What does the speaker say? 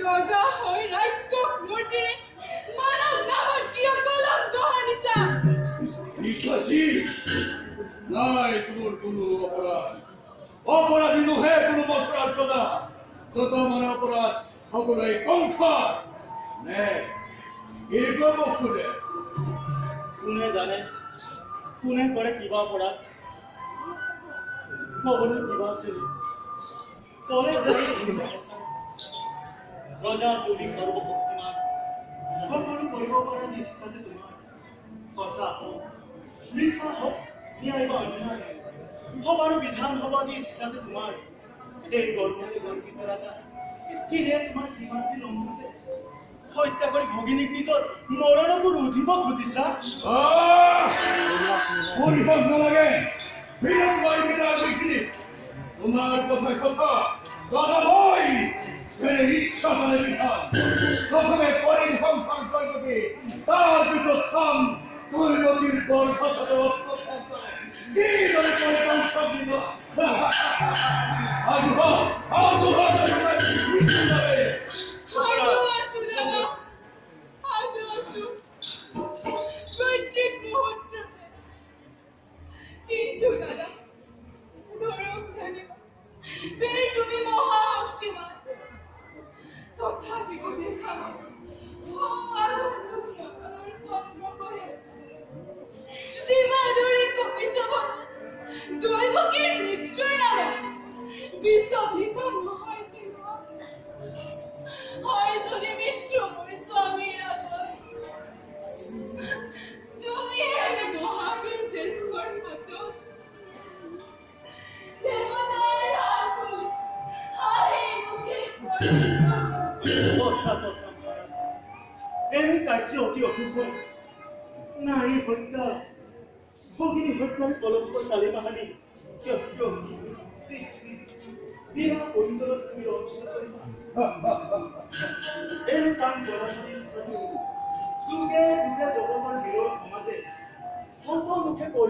ৰজা হৈ ৰাজ্যক মূৰ্তিৰে মানৱ নামত কিয় কলংক আনিছা? নাই তোৰ কোনো অপৰাধ। অপৰাধী নোহে কোনো মথুৰাৰ প্ৰজা। যত মানে অপৰাধ সকলোৱে কংসৰ। নে এই কৰ্মফুলে কোনে জানে কোনে কৰে কিবা অপৰাধ? কবলৈ কিবা আছিল তলে ৰজা তুমি সৰ্বশক্তিমান সকলো কৰিব পৰা ইচ্ছাতে তোমাৰ সঁচা হওক মিছা হওক ন্যায় বা অন্যায় সবাৰো বিধান হব যি ইচ্ছাতে তোমাৰ এই গৰ্ভতে গৰ্বিত ৰাজা কিনে তোমাৰ কিমান দিন অনুমতে হত্যা কৰি ভগিনীক নিজৰ মৰণকো ৰুধিব খুজিছা? পঢ়িব নালাগে। বিলম্বাই মিলাৰ বিখিনি তোমাৰ কথা সঁচা। ৰজা মই ইচ্ছা মানে বিধান প্ৰথমে পৰিসংখ্যান কৰিবি, তাৰ পিছত চাম কৈৰৱীৰ গৰ্ভত কিদৰে পৰিসংখ্যান দিব। প্ৰত্যেক মুহূৰ্তে কিন্তু দাদা ধৰক জানিব তুমি মহাশক্তিমান তথাপিও দেখাব জীৱাদুৰী কপি চাব দৈৱকীৰ মৃত্যুৰ নামত বিচলিত নহয় তেনোৱা হয় যদি মৃত্যু মোৰ স্বামীৰ আগত তুমি এক মহাবীৰ শ্ৰেষ্ঠৰ হাতত দেৱতাৰ ৰাজকুল হাঁহি মুখে এনে কাৰ্য অতি অশুভ। নাৰী হত্যা ভগিনী হত্যাৰ কলংক কালি মাহানি বিনা পৰিচলত তুমি ৰক্ষা কৰিবা। এনে কাম কৰা যুগে যুগে জগতৰ বীৰৰ সমাজে সকলোকে